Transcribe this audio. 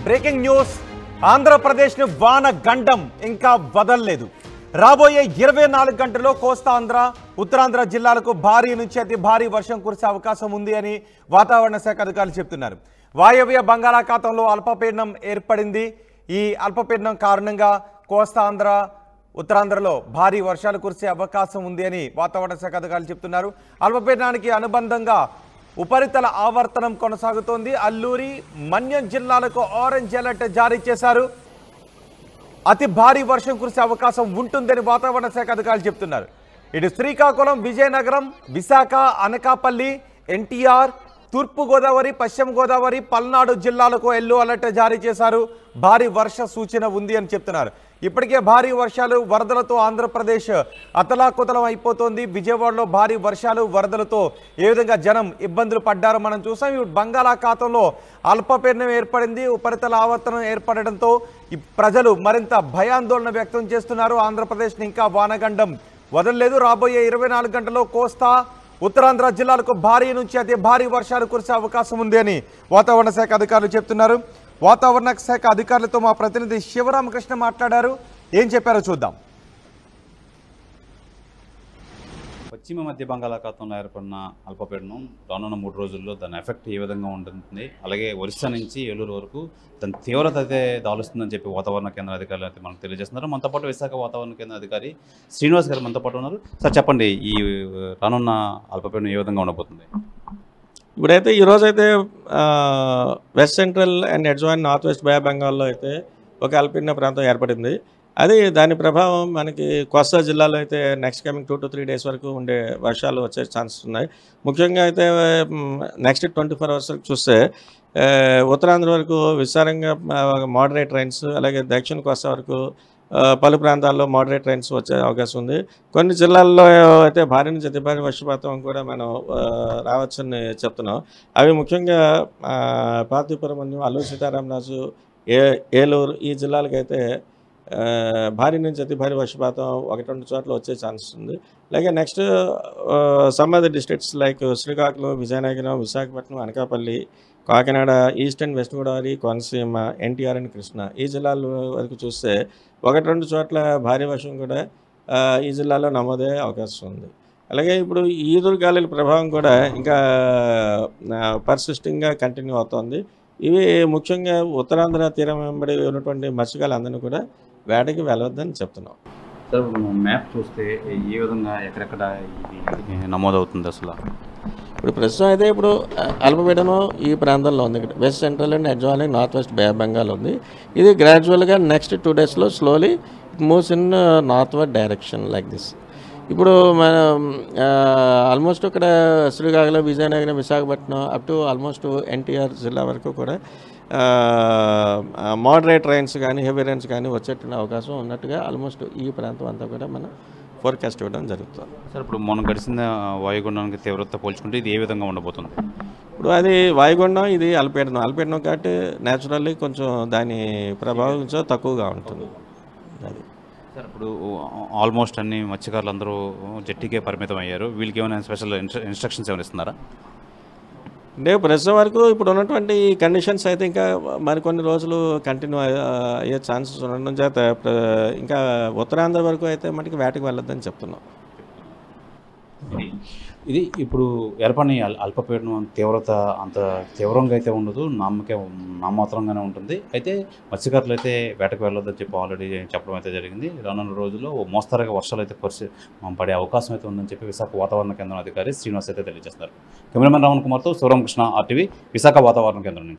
Breaking news Andhra Pradesh ను వాన గండం ఇంకా వదలలేదు. రాబోయే 24 గంటల్లో కోస్తా ఆంధ్ర ఉత్తరాంధ్ర జిల్లాలకు భారీ నుంచి అతి భారీ వర్షం కురిసే అవకాశం ఉంది అని వాతావరణ శాఖ అధికారులు చెప్తున్నారు. వాయవ్య బంగాళాఖాతంలో అల్పపీడనం ఏర్పడింది. ఈ అల్పపీడనం కారణంగా కోస్తా ఆంధ్ర ఉత్తరాంధ్రలో భారీ వర్షాలు కురిసే అవకాశం ఉంది అని వాతావరణ శాఖ అధికారులు చెప్తున్నారు. అల్పపీడనానికి అనుబంధంగా ఉపరితల ఆవర్తనం కొనసాగుతోంది. అల్లూరి మన్యం జిల్లాలకు ఆరెంజ్ అలర్ట్ జారీ చేశారు. అతి భారీ వర్షం కురిసే అవకాశం ఉంటుందని వాతావరణ శాఖ అధికారులు చెప్తున్నారు. ఇటు శ్రీకాకుళం, విజయనగరం, విశాఖ, అనకాపల్లి, ఎన్టీఆర్, తూర్పు గోదావరి, పశ్చిమ గోదావరి, పల్నాడు జిల్లాలకు ఎల్లో అలర్ట్ జారీ చేశారు. భారీ వర్ష సూచన ఉంది అని చెప్తున్నారు. ఇప్పటికే భారీ వర్షాలు వరదలతో ఆంధ్రప్రదేశ్ అతలాకుతలం అయిపోతుంది. విజయవాడలో భారీ వర్షాలు వరదలతో ఏ విధంగా జనం ఇబ్బందులు పడ్డారో మనం చూసాం. బంగాళాఖాతంలో అల్పపీడనం ఏర్పడింది. ఉపరితల ఆవర్తనం ఏర్పడడంతో ప్రజలు మరింత భయాందోళన వ్యక్తం చేస్తున్నారు. ఆంధ్రప్రదేశ్ని ఇంకా వానగండం వదలలేదు. రాబోయే 24 గంటల్లో కోస్తా ఉత్తరాంధ్ర జిల్లాలకు భారీ నుంచి అతి భారీ వర్షాలు కురిసే అవకాశం ఉంది అని వాతావరణ శాఖ అధికారులు చెప్తున్నారు. వాతావరణ శాఖ అధికారులతో మా ప్రతినిధి శివరామకృష్ణ మాట్లాడారు. ఏం చెప్పారో చూద్దాం. పశ్చిమ మధ్య బంగాళాఖాతంలో ఏర్పడిన అల్పపీడనం రానున్న 3 రోజుల్లో దాని ఎఫెక్ట్ ఏ విధంగా ఉంటుంది, అలాగే ఒరిస్సా నుంచి ఏలూరు వరకు దాని తీవ్రత అయితే దాలుస్తుందని చెప్పి వాతావరణ కేంద్ర అధికారులు అయితే మనకు తెలియజేస్తున్నారు. మనతో పాటు విశాఖ వాతావరణ కేంద్ర అధికారి శ్రీనివాస్ గారు మనతో పాటు ఉన్నారు. సార్ చెప్పండి, ఈ రానున్న అల్పపీడనం ఏ విధంగా ఉండబోతుంది? ఇప్పుడైతే ఈరోజైతే west central and adjoin north west bay of బెంగాల్లో అయితే ఒక అల్పపీడన ప్రాంతం ఏర్పడింది. అది దాని ప్రభావం మనకి కోస్తా జిల్లాలో అయితే నెక్స్ట్ కమింగ్ 2 to 3 డేస్ వరకు ఉండే వర్షాలు వచ్చే ఛాన్సెస్ ఉన్నాయి. ముఖ్యంగా అయితే నెక్స్ట్ 24 అవర్స్ చూస్తే ఉత్తరాంధ్ర వరకు విస్తారంగా మోడరేట్ రైన్స్, అలాగే దక్షిణ కోస్తా వరకు పలు ప్రాంతాల్లో మోడరేట్ రైన్స్ వచ్చే అవకాశం ఉంది. కొన్ని జిల్లాల్లో అయితే భారీ నుంచి అతి భారీ వర్షపాతం కూడా మనం రావచ్చని చెప్తున్నాం. అవి ముఖ్యంగా పార్తీపురం, అల్లూరు సీతారామరాజు, ఏలూరు ఈ జిల్లాలకైతే భారీ నుంచి అతి భారీ వర్షపాతం 1-2 చోట్ల వచ్చే ఛాన్సెస్ ఉంది. అలాగే next some other districts like Srikakulam, Vizianagaram, Visakhapatnam, Anakapalli, Kakinada, east and west Godavari, Konaseema, NTR and Krishna ఈ జిల్లాల వరకు చూస్తే 1-2 చోట్ల భారీ వర్షం కూడా ఈ జిల్లాలో నమోదయ్యే అవకాశం ఉంది. అలాగే ఇప్పుడు ఈదురుగాలుల ప్రభావం కూడా ఇంకా పర్సిస్టింగ్గా కంటిన్యూ అవుతుంది. ఇవి ముఖ్యంగా ఉత్తరాంధ్ర తీరం వెంబడి ఉన్నటువంటి మత్స్యకారులందరినీ కూడా వేటకి వెళ్ళవద్దని చెప్తున్నాం. సార్ మ్యాప్ చూస్తే ఏ విధంగా ఎక్కడెక్కడ ఇది నమోదవుతుంది అసలు? ఇప్పుడు ప్రస్తుతం అయితే ఇప్పుడు అల్పపీడనం ఈ ప్రాంతంలో ఉంది. ఇక్కడ west central and adjoining north west bay of Bengal ఉంది. ఇది గ్రాడ్యువల్గా నెక్స్ట్ 2 డేస్లో slowly it moves in northward direction like this. ఇప్పుడు మనం ఆల్మోస్ట్ ఇక్కడ Srikakulam, Vizianagaram, Visakhapatnam up to almost NTR జిల్లా వరకు కూడా మోడరేట్ రైన్స్ కానీ హెవీ రైన్స్ కానీ వచ్చేటువంటి అవకాశం ఉన్నట్టుగా ఆల్మోస్ట్ ఈ ప్రాంతం అంతా కూడా మనం ఫోర్కాస్ట్ ఇవ్వడం జరుగుతుంది. సార్ ఇప్పుడు మనం గడిచిన వాయుగుండానికి తీవ్రత పోల్చుకుంటే ఇది ఏ విధంగా ఉండబోతుంది? ఇప్పుడు అది వాయుగుండం, ఇది అల్పపీడనం కాబట్టి న్యాచురల్లీ కొంచెం దాని ప్రభావం కొంచెం తక్కువగా ఉంటుంది. అది సార్ ఇప్పుడు ఆల్మోస్ట్ అన్ని మత్స్యకారులు అందరూ జట్టికే పరిమితం అయ్యారు. వీళ్ళకి ఏమైనా స్పెషల్ ఇన్స్ట్రక్షన్స్ ఏమైనా ఇస్తున్నారా? అంటే ప్రస్తుతం వరకు ఇప్పుడు ఉన్నటువంటి కండిషన్స్ అయితే ఇంకా మరికొన్ని రోజులు కంటిన్యూ అయ్యే ఛాన్సెస్ ఉండడం చేత ఇంకా ఉత్తరాంధ్ర వరకు అయితే మనకి వేటకి వెళ్ళొద్దని చెప్తున్నాం. ఇది ఇప్పుడు ఏర్పడిన అల్పపీడనం తీవ్రత అంత తీవ్రంగా అయితే ఉండదు, నామాత్రంగానే ఉంటుంది. అయితే మత్స్యకారులు అయితే వేటకు వెళ్ళొద్దని చెప్పి ఆల్రెడీ చెప్పడం అయితే జరిగింది. రానున్న రోజుల్లో మోస్తరుగా వర్షాలు అయితే పడే అవకాశం అయితే ఉందని చెప్పి విశాఖ వాతావరణ కేంద్రం అధికారి శ్రీనివాస్ అయితే తెలియజేస్తున్నారు. కెమెరామెన్ రావణ్ కుమార్తో శివరామకృష్ణ, RTV, విశాఖ వాతావరణ కేంద్రం.